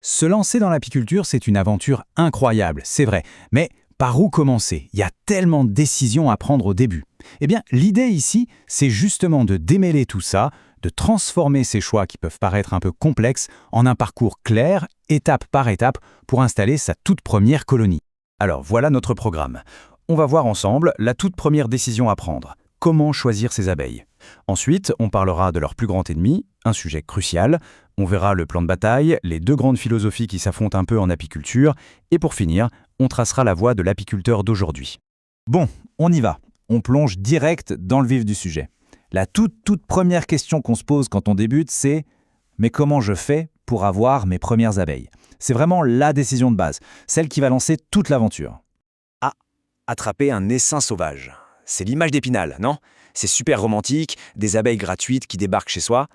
Se lancer dans l'apiculture, c'est une aventure incroyable, c'est vrai. Mais par où commencer? Il y a tellement de décisions à prendre au début. Eh bien, l'idée ici, c'est justement de démêler tout ça, de transformer ces choix qui peuvent paraître un peu complexes en un parcours clair, étape par étape, pour installer sa toute première colonie. Alors voilà notre programme. On va voir ensemble la toute première décision à prendre. Comment choisir ses abeilles? Ensuite, on parlera de leur plus grand ennemi, un sujet crucial. On verra le plan de bataille, les deux grandes philosophies qui s'affrontent un peu en apiculture. Et pour finir, on tracera la voie de l'apiculteur d'aujourd'hui. Bon, on y va. On plonge direct dans le vif du sujet. La toute première question qu'on se pose quand on débute, c'est « Mais comment je fais pour avoir mes premières abeilles ?» C'est vraiment la décision de base, celle qui va lancer toute l'aventure. Ah, attraper un essaim sauvage. C'est l'image d'Épinal, non? C'est super romantique, des abeilles gratuites qui débarquent chez soi.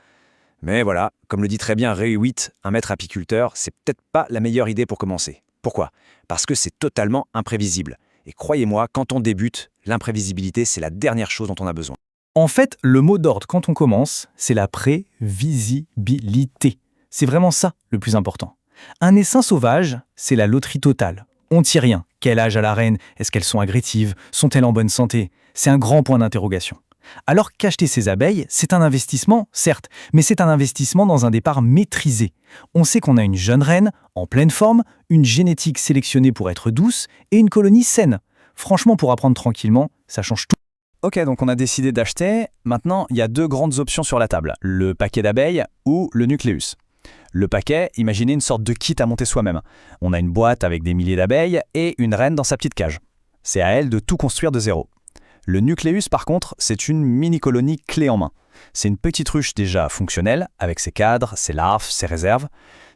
Mais voilà, comme le dit très bien Ray Witt, un maître apiculteur, c'est peut-être pas la meilleure idée pour commencer. Pourquoi? Parce que c'est totalement imprévisible. Et croyez-moi, quand on débute, l'imprévisibilité, c'est la dernière chose dont on a besoin. En fait, le mot d'ordre quand on commence, c'est la prévisibilité. C'est vraiment ça le plus important. Un essaim sauvage, c'est la loterie totale. On ne sait rien. Quel âge a la reine? Est-ce qu'elles sont agressives? Sont-elles en bonne santé? C'est un grand point d'interrogation. Alors qu'acheter ces abeilles, c'est un investissement, certes, mais c'est un investissement dans un départ maîtrisé. On sait qu'on a une jeune reine, en pleine forme, une génétique sélectionnée pour être douce et une colonie saine. Franchement, pour apprendre tranquillement, ça change tout. Ok, donc on a décidé d'acheter. Maintenant, il y a deux grandes options sur la table. Le paquet d'abeilles ou le nucléus. Le paquet, imaginez une sorte de kit à monter soi-même. On a une boîte avec des milliers d'abeilles et une reine dans sa petite cage. C'est à elle de tout construire de zéro. Le nucléus, par contre, c'est une mini-colonie clé en main. C'est une petite ruche déjà fonctionnelle, avec ses cadres, ses larves, ses réserves.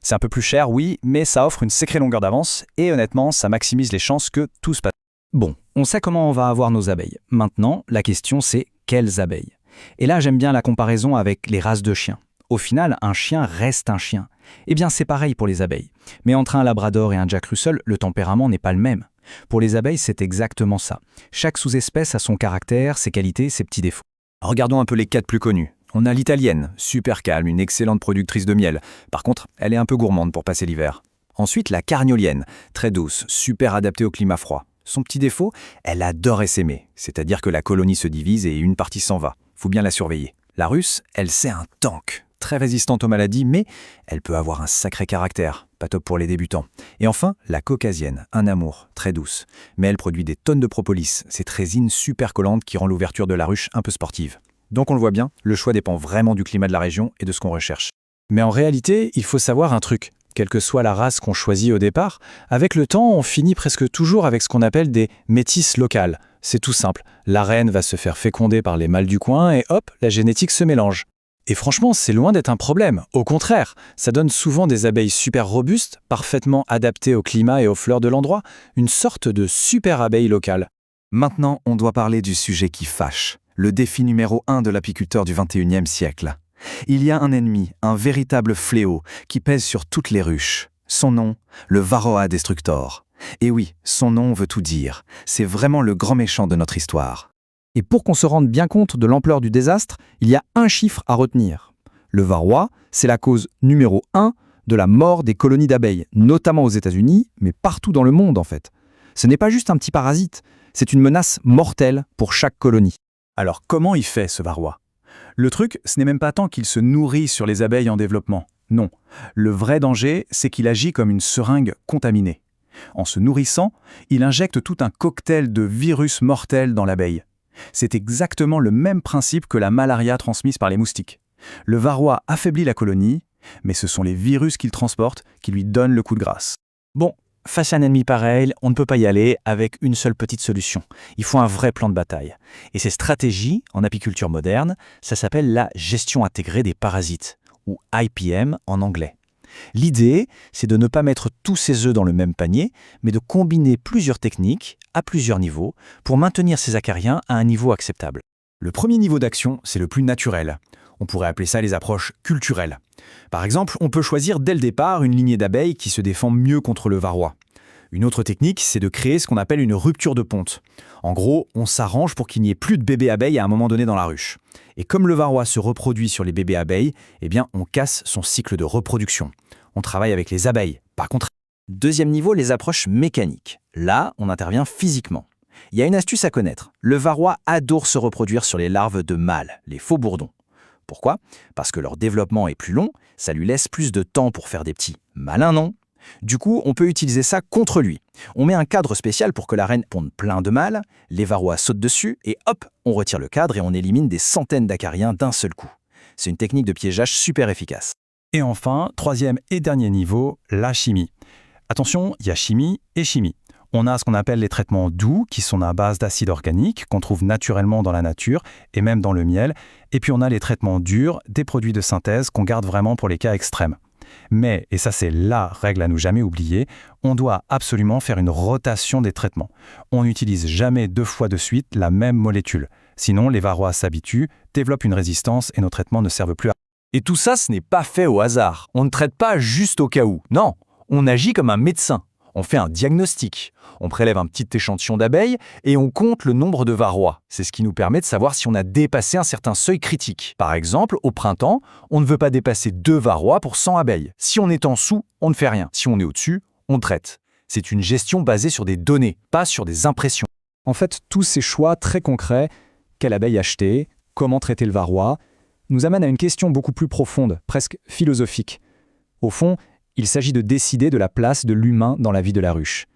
C'est un peu plus cher, oui, mais ça offre une sacrée longueur d'avance et honnêtement, ça maximise les chances que tout se passe. Bon, on sait comment on va avoir nos abeilles. Maintenant, la question c'est quelles abeilles? Et là, j'aime bien la comparaison avec les races de chiens. Au final, un chien reste un chien. Eh bien, c'est pareil pour les abeilles. Mais entre un labrador et un Jack Russell, le tempérament n'est pas le même. Pour les abeilles, c'est exactement ça. Chaque sous-espèce a son caractère, ses qualités, ses petits défauts. Regardons un peu les quatre plus connus. On a l'italienne, super calme, une excellente productrice de miel. Par contre, elle est un peu gourmande pour passer l'hiver. Ensuite, la carniolienne, très douce, super adaptée au climat froid. Son petit défaut, elle adore essaimer, c'est-à-dire que la colonie se divise et une partie s'en va. Faut bien la surveiller. La russe, elle c'est un tank, très résistante aux maladies, mais elle peut avoir un sacré caractère, pas top pour les débutants. Et enfin, la caucasienne, un amour, très douce. Mais elle produit des tonnes de propolis, cette résine super collante qui rend l'ouverture de la ruche un peu sportive. Donc on le voit bien, le choix dépend vraiment du climat de la région et de ce qu'on recherche. Mais en réalité, il faut savoir un truc. Quelle que soit la race qu'on choisit au départ, avec le temps, on finit presque toujours avec ce qu'on appelle des métisses locales. C'est tout simple, la reine va se faire féconder par les mâles du coin et hop, la génétique se mélange. Et franchement, c'est loin d'être un problème. Au contraire, ça donne souvent des abeilles super robustes, parfaitement adaptées au climat et aux fleurs de l'endroit, une sorte de super abeille locale. Maintenant, on doit parler du sujet qui fâche, le défi numéro 1 de l'apiculteur du 21e siècle. Il y a un ennemi, un véritable fléau, qui pèse sur toutes les ruches. Son nom, le Varroa destructor. Et oui, son nom veut tout dire. C'est vraiment le grand méchant de notre histoire. Et pour qu'on se rende bien compte de l'ampleur du désastre, il y a un chiffre à retenir. Le Varroa, c'est la cause numéro 1 de la mort des colonies d'abeilles, notamment aux États-Unis, mais partout dans le monde en fait. Ce n'est pas juste un petit parasite, c'est une menace mortelle pour chaque colonie. Alors comment il fait ce Varroa ? Le truc, ce n'est même pas tant qu'il se nourrit sur les abeilles en développement. Non. Le vrai danger, c'est qu'il agit comme une seringue contaminée. En se nourrissant, il injecte tout un cocktail de virus mortels dans l'abeille. C'est exactement le même principe que la malaria transmise par les moustiques. Le Varroa affaiblit la colonie, mais ce sont les virus qu'il transporte qui lui donnent le coup de grâce. Bon, face à un ennemi pareil, on ne peut pas y aller avec une seule petite solution. Il faut un vrai plan de bataille. Et ces stratégies, en apiculture moderne, ça s'appelle la gestion intégrée des parasites, ou IPM en anglais. L'idée, c'est de ne pas mettre tous ses œufs dans le même panier, mais de combiner plusieurs techniques, à plusieurs niveaux, pour maintenir ces acariens à un niveau acceptable. Le premier niveau d'action, c'est le plus naturel. On pourrait appeler ça les approches culturelles. Par exemple, on peut choisir dès le départ une lignée d'abeilles qui se défend mieux contre le varroa. Une autre technique, c'est de créer ce qu'on appelle une rupture de ponte. En gros, on s'arrange pour qu'il n'y ait plus de bébés abeilles à un moment donné dans la ruche. Et comme le varroa se reproduit sur les bébés abeilles, eh bien, on casse son cycle de reproduction. on travaille avec les abeilles. Par contre, Deuxième niveau, les approches mécaniques. Là, on intervient physiquement. Il y a une astuce à connaître. Le varroa adore se reproduire sur les larves de mâles, les faux bourdons. Pourquoi? Parce que leur développement est plus long, ça lui laisse plus de temps pour faire des petits. Malin, non? Du coup, on peut utiliser ça contre lui. On met un cadre spécial pour que la reine ponde plein de mâles, les varroas sautent dessus et hop, on retire le cadre et on élimine des centaines d'acariens d'un seul coup. C'est une technique de piégeage super efficace. et enfin, troisième et dernier niveau, la chimie. Attention, il y a chimie et chimie. On a ce qu'on appelle les traitements doux, qui sont à base d'acide organique, qu'on trouve naturellement dans la nature et même dans le miel. Et puis on a les traitements durs, des produits de synthèse qu'on garde vraiment pour les cas extrêmes. Mais, et ça c'est la règle à ne jamais oublier, on doit absolument faire une rotation des traitements. On n'utilise jamais 2 fois de suite la même molécule. Sinon, les varroas s'habituent, développent une résistance et nos traitements ne servent plus à... Et tout ça, ce n'est pas fait au hasard. On ne traite pas juste au cas où. Non, on agit comme un médecin. On fait un diagnostic. On prélève un petit échantillon d'abeilles et on compte le nombre de varrois. C'est ce qui nous permet de savoir si on a dépassé un certain seuil critique. Par exemple, au printemps, on ne veut pas dépasser 2 varrois pour 100 abeilles. Si on est en dessous, on ne fait rien. Si on est au-dessus, on traite. C'est une gestion basée sur des données, pas sur des impressions. En fait, tous ces choix très concrets, quelle abeille acheter, comment traiter le varroa, nous amènent à une question beaucoup plus profonde, presque philosophique. Au fond, il s'agit de décider de la place de l'humain dans la vie de la ruche.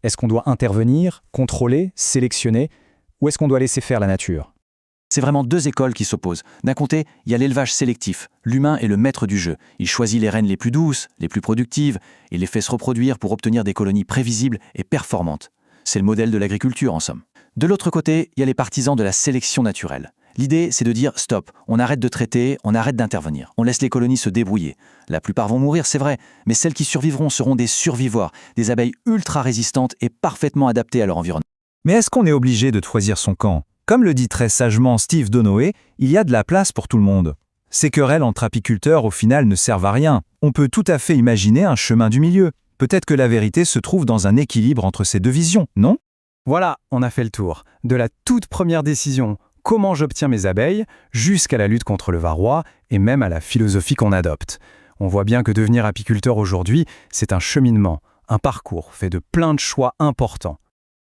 Est-ce qu'on doit intervenir, contrôler, sélectionner, ou est-ce qu'on doit laisser faire la nature? C'est vraiment 2 écoles qui s'opposent. D'un côté, il y a l'élevage sélectif. L'humain est le maître du jeu. Il choisit les reines les plus douces, les plus productives, et les fait se reproduire pour obtenir des colonies prévisibles et performantes. C'est le modèle de l'agriculture, en somme. De l'autre côté, il y a les partisans de la sélection naturelle. L'idée, c'est de dire « stop, on arrête de traiter, on arrête d'intervenir. On laisse les colonies se débrouiller. La plupart vont mourir, c'est vrai, mais celles qui survivront seront des survivors, des abeilles ultra résistantes et parfaitement adaptées à leur environnement. » Mais est-ce qu'on est obligé de choisir son camp? Comme le dit très sagement Steve Donohue, il y a de la place pour tout le monde. Ces querelles entre apiculteurs, au final, ne servent à rien. On peut tout à fait imaginer un chemin du milieu. Peut-être que la vérité se trouve dans un équilibre entre ces 2 visions, non? Voilà, on a fait le tour. De la toute première décision, comment j'obtiens mes abeilles, jusqu'à la lutte contre le varroa et même à la philosophie qu'on adopte. On voit bien que devenir apiculteur aujourd'hui, c'est un cheminement, un parcours fait de plein de choix importants.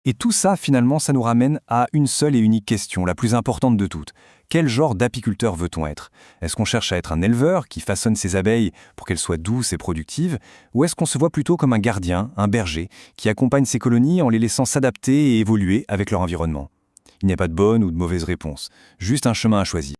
Et tout ça, finalement, ça nous ramène à une seule et unique question, la plus importante de toutes. Quel genre d'apiculteur veut-on être? Est-ce qu'on cherche à être un éleveur qui façonne ses abeilles pour qu'elles soient douces et productives? Ou est-ce qu'on se voit plutôt comme un gardien, un berger, qui accompagne ses colonies en les laissant s'adapter et évoluer avec leur environnement? Il n'y a pas de bonne ou de mauvaise réponse, juste un chemin à choisir.